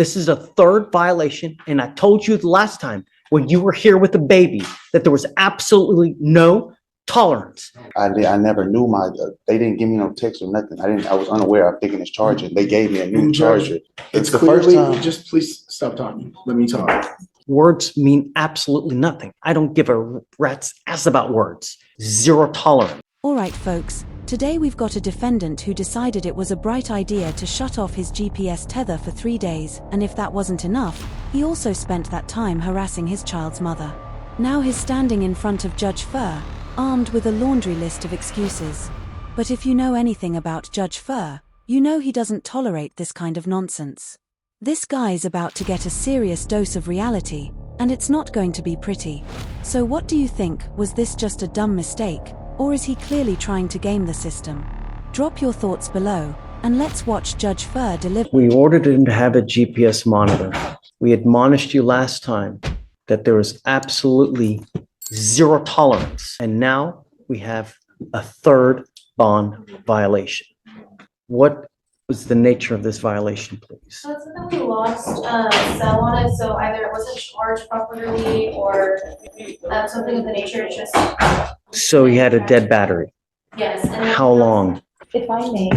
This is a third violation, and I told you the last time when you were here with the baby that there was absolutely no tolerance. I never knew they didn't give me no text or nothing. I was unaware of taking this charger. They gave me a new charger. It's the first time. Just please stop talking. Let me talk. Words mean absolutely nothing. I don't give a rat's ass about words. Zero tolerance. All right, folks. Today we've got a defendant who decided it was a bright idea to shut off his GPS tether for 3 days, and if that wasn't enough, he also spent that time harassing his child's mother. Now he's standing in front of Judge Furr, armed with a laundry list of excuses. But if you know anything about Judge Furr, you know he doesn't tolerate this kind of nonsense. This guy's about to get a serious dose of reality, and it's not going to be pretty. So what do you think? Was this just a dumb mistake, or is he clearly trying to game the system? Drop your thoughts below, and let's watch Judge Furr deliver. We ordered him to have a GPS monitor. We admonished you last time that there was absolutely zero tolerance. And now we have a third bond violation. What was the nature of this violation, please? So it's that we lost cell on it, so either it wasn't charged properly or something of the nature. It's just. So he had a dead battery. Yes. And how long? If I may,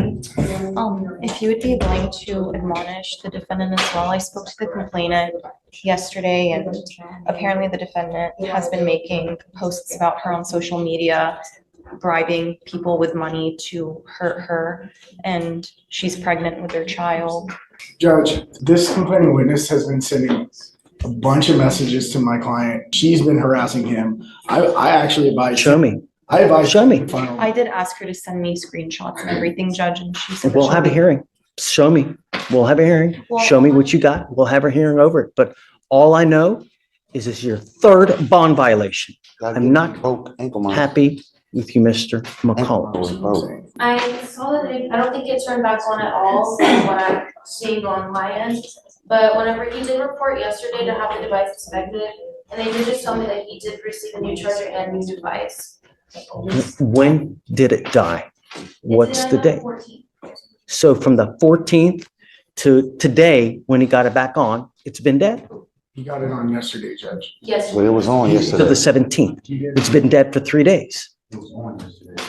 if you would be willing to admonish the defendant as well. I spoke to the complainant yesterday, and apparently the defendant has been making posts about her on social media, bribing people with money to hurt her, and she's pregnant with their child. Judge, this complaining witness has been sending a bunch of messages to my client. She's been harassing him. I actually advise. Show me. I advise. Show me. I did ask her to send me screenshots and everything, Judge, and she said We'll have a hearing. Show me. We'll have a hearing. Show me what you got. We'll have a hearing over it. But all I know is this is your third bond violation. I'm not happy with you, Mr. McCollum. I saw that I don't think it turned back on at all from what I'm seeing on my end. But whenever he did report yesterday to have the device inspected, and they did just tell me that he did receive a new charger and new device. When did it die? What's the date? So from the 14th to today, when he got it back on, it's been dead? He got it on yesterday, Judge. Yes. Well, it was on yesterday. To the 17th. It's been dead for 3 days. He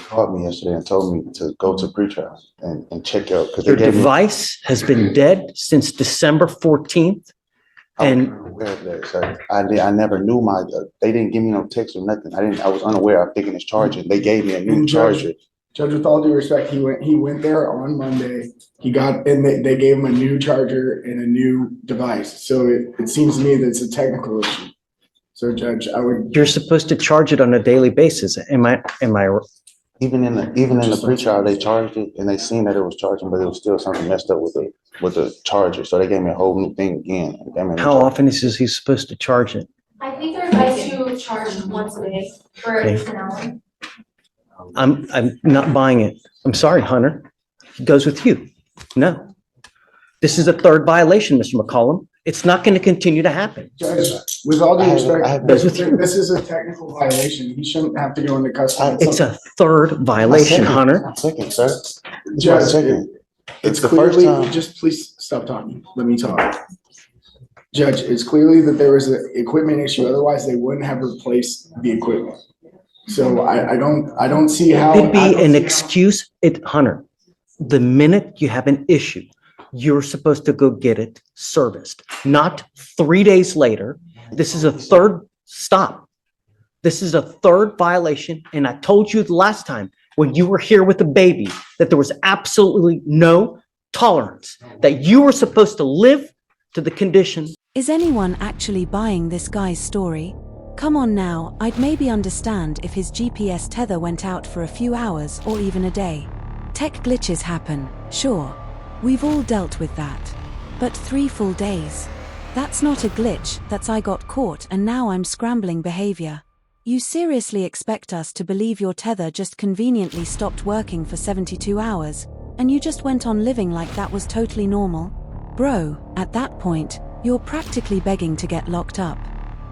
called me yesterday and told me to go to pretrial and check out. Your device has been dead since December 14th. And I never knew they didn't give me no text or nothing. I was unaware of taking this charger. They gave me a new charger. Judge, with all due respect, he went there on Monday. They gave him a new charger and a new device. So it seems to me that it's a technical issue. So Judge, you're supposed to charge it on a daily basis. Am I Even in the pretrial, they charged it and they seen that it was charging, but it was still something messed up with the charger. So they gave me a whole new thing again. How often is he supposed to charge it? I think they're advised to charge once a day for at least an hour. I'm not buying it. I'm sorry, Hunter. It goes with you. No. This is a third violation, Mr. McCollum. It's not going to continue to happen. Judge, with all due respect, this is a technical violation. He shouldn't have to go into custody. It's a third violation, Hunter. Second, sir. Judge, it's the first time. Just please stop talking. Let me talk. Judge, it's clearly that there was an equipment issue. Otherwise, they wouldn't have replaced the equipment. So I don't see how it'd be an excuse. Hunter, the minute you have an issue, you're supposed to go get it serviced, not 3 days later. This is a third stop. This is a third violation. And I told you the last time when you were here with the baby that there was absolutely no tolerance, that you were supposed to live to the conditions. Is anyone actually buying this guy's story? Come on now, I'd maybe understand if his GPS tether went out for a few hours or even a day. Tech glitches happen, sure. We've all dealt with that. But 3 full days? That's not a glitch, that's I got caught and now I'm scrambling behavior. You seriously expect us to believe your tether just conveniently stopped working for 72 hours, and you just went on living like that was totally normal? Bro, at that point, you're practically begging to get locked up.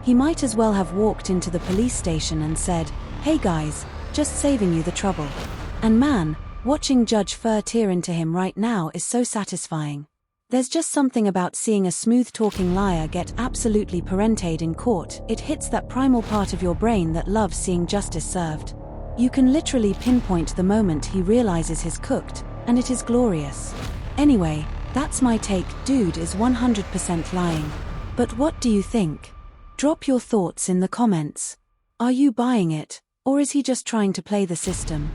He might as well have walked into the police station and said, "Hey guys, just saving you the trouble." And man, watching Judge Furr tear into him right now is so satisfying. There's just something about seeing a smooth-talking liar get absolutely parented in court. It hits that primal part of your brain that loves seeing justice served. You can literally pinpoint the moment he realizes he's cooked, and it is glorious. Anyway, that's my take. Dude is 100% lying. But what do you think? Drop your thoughts in the comments. Are you buying it, or is he just trying to play the system?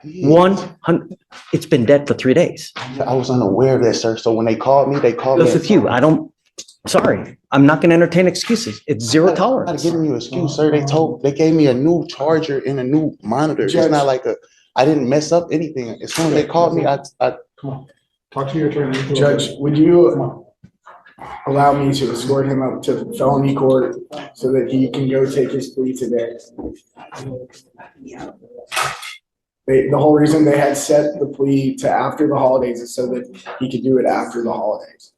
100, it's been dead for 3 days. I was unaware of that, sir. So when they called me. Goes with you. Sorry, I'm not gonna entertain excuses. It's zero I'm not tolerance. giving you an excuse, sir. They gave me a new charger and a new monitor. Judge. It's not like I didn't mess up anything. As soon as they called me, I Come on, talk to your attorney. Judge, would you allow me to escort him up to felony court so that he can go take his plea today? The whole reason they had set the plea to after the holidays is so that he could do it after the holidays.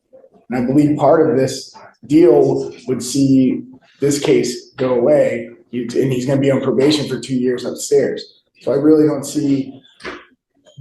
And I believe part of this deal would see this case go away, and he's gonna be on probation for 2 years upstairs. So I really don't see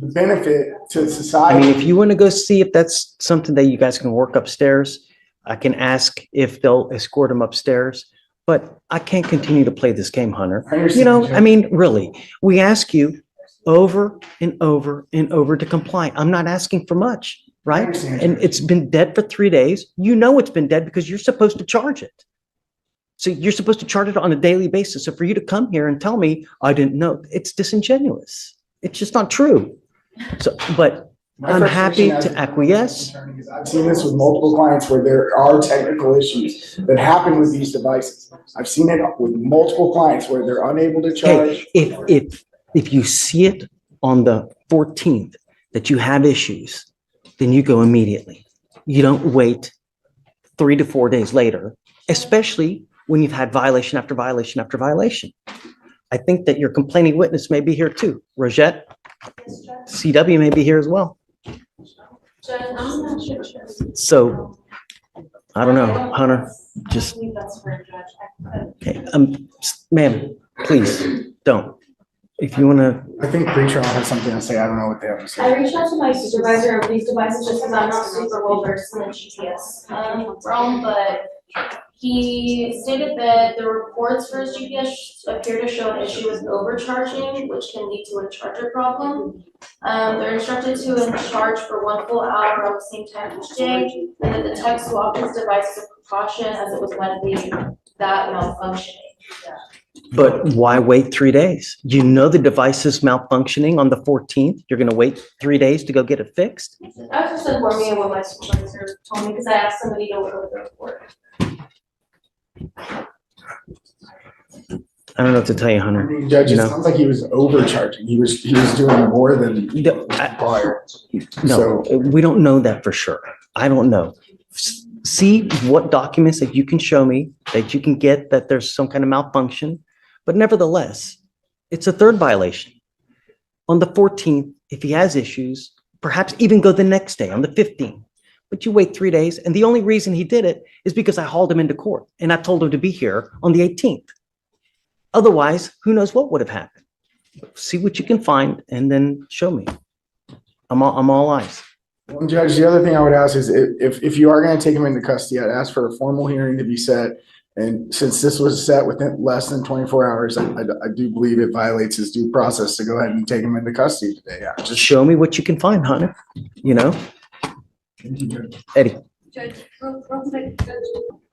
the benefit to I society. mean, if you want to go see if that's something that you guys can work upstairs, I can ask if they'll escort him upstairs. But I can't continue to play this game, Hunter. I understand, You know, Judge. I mean, really, we ask you over and over and over to comply. I'm not asking for much, I right? understand, And Judge. it's been dead for 3 days. You know it's been dead because you're supposed to charge it. So you're supposed to charge it on a daily basis. So for you to come here and tell me I didn't know, it's disingenuous. It's just not true. So, but My I'm frustration happy as to an acquiesce. attorney is I've seen this with multiple clients where there are technical issues that happen with these devices. I've seen it with multiple clients where they're unable to charge. Hey, if you see it on the 14th that you have issues, then you go immediately. You don't wait 3 to 4 days later, especially when you've had violation after violation after violation. I think that your complaining witness may be here too. Rosette, CW may be here as well. Judge, I'm not sure. So I don't know, Hunter, just, I believe that's for a judge. okay, ma'am, please don't. If you want to, I think pretrial has something to say. I don't know what they have to I say. reached out to my supervisor of these devices just because I'm not super well versed in the GPS realm, but he stated that the reports for his GPS appear to show an issue with overcharging, which can lead to a charger problem. They're instructed to charge for 1 full hour on the same time each day, and that the tech swapped his device as a precaution as it was likely that malfunctioning. but why wait 3 days? You know the device is malfunctioning on the 14th. You're going to wait 3 days to go get it fixed? I was just informing of what my supervisor told me because I asked somebody to look over the report. I don't know what to tell you, I Hunter. mean, Judge, You it know. sounds like he was overcharging. He was doing more than I- required. No, we don't know that for sure. I don't know. See what documents that you can show me, that you can get that there's some kind of malfunction. But nevertheless, it's a third violation. On the 14th, if he has issues, perhaps even go the next day on the 15th. But you wait 3 days, and the only reason he did it is because I hauled him into court and I told him to be here on the 18th. Otherwise, who knows what would have happened? See what you can find and then show me. I'm all eyes. Well, Judge, the other thing I would ask is if you are going to take him into custody, I'd ask for a formal hearing to be set. And since this was set within less than 24 hours, I do believe it violates his due process to go ahead and take him into custody today. Yeah, Just show me what you can find, Hunter. You know, Eddie, Judge, real quick, Judge,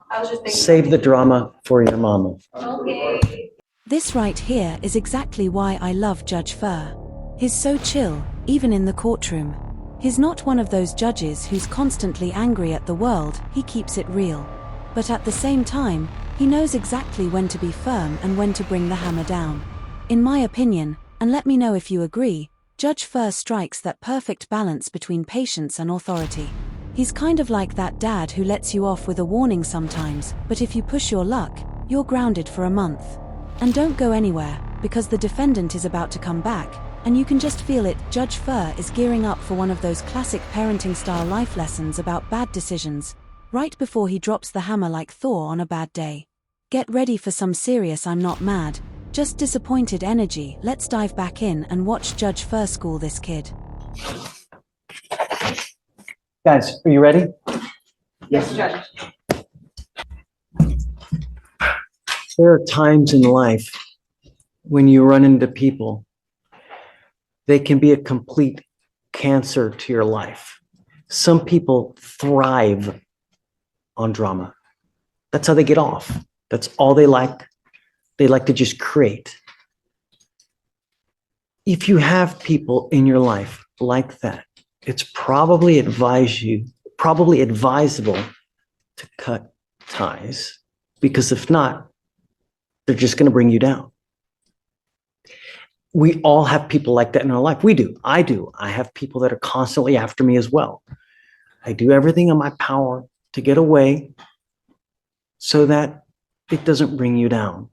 I was just thinking. save the drama for your mama. Okay. This right here is exactly why I love Judge Furr. He's so chill, even in the courtroom. He's not one of those judges who's constantly angry at the world. He keeps it real. But at the same time, he knows exactly when to be firm and when to bring the hammer down. In my opinion, and let me know if you agree, Judge Furr strikes that perfect balance between patience and authority. He's kind of like that dad who lets you off with a warning sometimes, but if you push your luck, you're grounded for a month. And don't go anywhere, because the defendant is about to come back, and you can just feel it. Judge Furr is gearing up for one of those classic parenting-style life lessons about bad decisions, right before he drops the hammer like Thor on a bad day. Get ready for some serious I'm not mad, just disappointed energy. Let's dive back in and watch Judge Furr school this kid. Guys, are you ready? Yes, Judge. There are times in life when you run into people, they can be a complete cancer to your life. Some people thrive on drama. That's how they get off. That's all they like. They like to just create. If you have people in your life like that, it's probably advisable to cut ties, because if not, they're just going to bring you down. We all have people like that in our life. We do. I do. I have people that are constantly after me as well. I do everything in my power to get away so that it doesn't bring you down.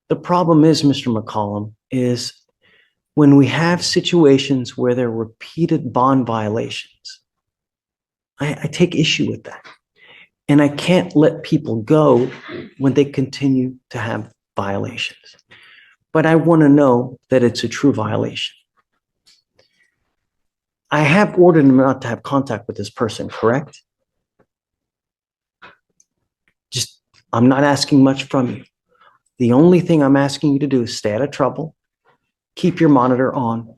The problem is, Mr. McCollum, is when we have situations where there are repeated bond violations, I take issue with that. And I can't let people go when they continue to have violations. But I want to know that it's a true violation. I have ordered him not to have contact with this person, correct? Just, I'm not asking much from you. The only thing I'm asking you to do is stay out of trouble, keep your monitor on,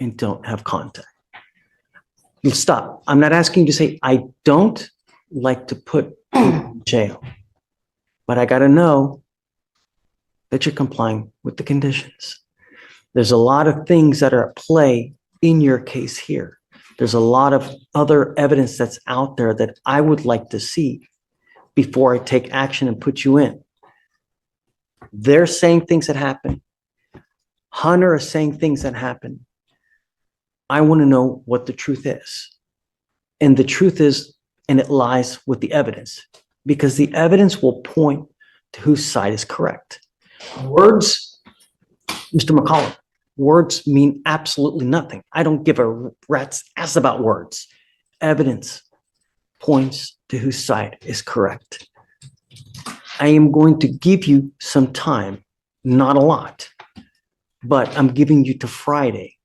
and don't have contact. You'll stop. I'm not asking you to say, I don't like to put people in jail, but I got to know that you're complying with the conditions. There's a lot of things that are at play in your case here. There's a lot of other evidence that's out there that I would like to see before I take action and put you in. They're saying things that happen. Hunter is saying things that happen. I want to know what the truth is. And the truth is, and it lies with the evidence, because the evidence will point to whose side is correct. Words, Mr. McCollum, words mean absolutely nothing. I don't give a rat's ass about words. Evidence points to whose side is correct. I am going to give you some time, not a lot, but I'm giving you to Friday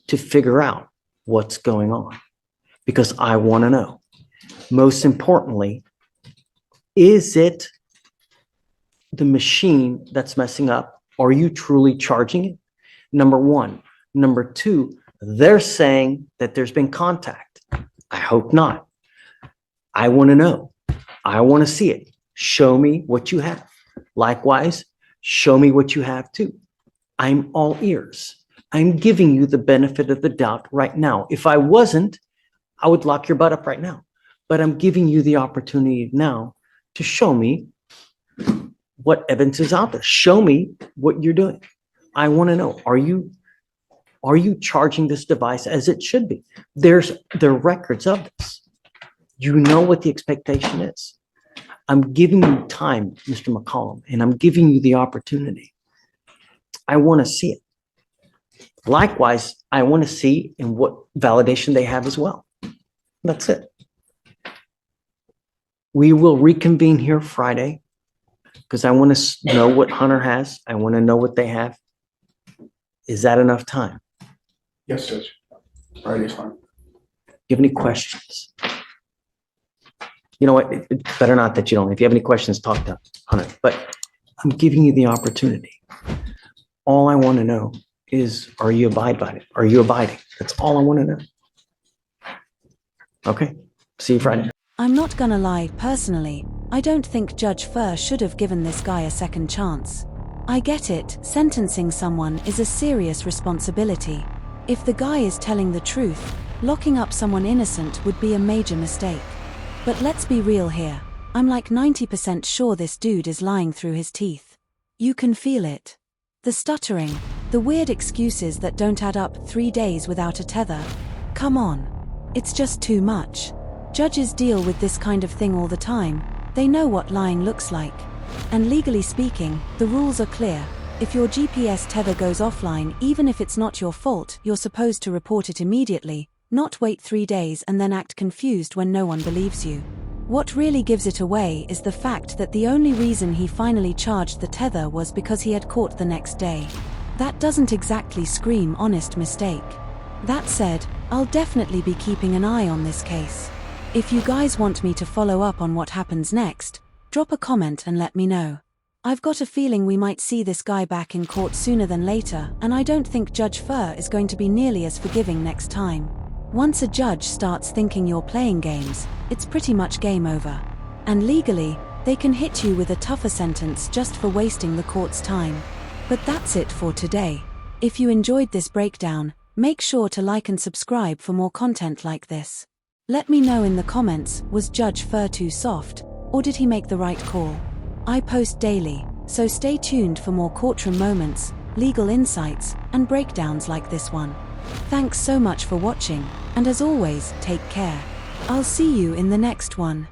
to figure out what's going on, because I want to know. Most importantly, is it the machine that's messing up? Are you truly charging it? Number one. Number two, they're saying that there's been contact. I hope not. I want to know. I want to see it. Show me what you have. Likewise, show me what you have too. I'm all ears. I'm giving you the benefit of the doubt right now. If I wasn't, I would lock your butt up right now. But I'm giving you the opportunity now to show me what evidence is out there. Show me what you're doing. I want to know, are you charging this device as it should be? There are records of this. You know what the expectation is. I'm giving you time, Mr. McCollum, and I'm giving you the opportunity. I want to see it. Likewise, I want to see in what validation they have as well. That's it. We will reconvene here Friday because I want to know what Hunter has. I want to know what they have. Is that enough time? Yes, Judge. Friday's fine. Do you have any questions? You know what? It's better not that you don't. If you have any questions, talk to Hunter. But I'm giving you the opportunity. All I want to know is, are you abiding by it? Are you abiding? That's all I want to know. Okay. See you Friday. I'm not gonna lie, personally, I don't think Judge Furr should have given this guy a second chance. I get it, sentencing someone is a serious responsibility. If the guy is telling the truth, locking up someone innocent would be a major mistake. But let's be real here. I'm like 90% sure this dude is lying through his teeth. You can feel it. The stuttering, the weird excuses that don't add up, 3 days without a tether. Come on. It's just too much. Judges deal with this kind of thing all the time. They know what lying looks like. And legally speaking, the rules are clear. If your GPS tether goes offline, even if it's not your fault, you're supposed to report it immediately, not wait 3 days and then act confused when no one believes you. What really gives it away is the fact that the only reason he finally charged the tether was because he had court the next day. That doesn't exactly scream honest mistake. That said, I'll definitely be keeping an eye on this case. If you guys want me to follow up on what happens next, drop a comment and let me know. I've got a feeling we might see this guy back in court sooner than later, and I don't think Judge Fur is going to be nearly as forgiving next time. Once a judge starts thinking you're playing games, it's pretty much game over. And legally, they can hit you with a tougher sentence just for wasting the court's time. But that's it for today. If you enjoyed this breakdown, make sure to like and subscribe for more content like this. Let me know in the comments, was Judge Fur too soft, or did he make the right call? I post daily, so stay tuned for more courtroom moments, legal insights, and breakdowns like this one. Thanks so much for watching, and as always, take care. I'll see you in the next one.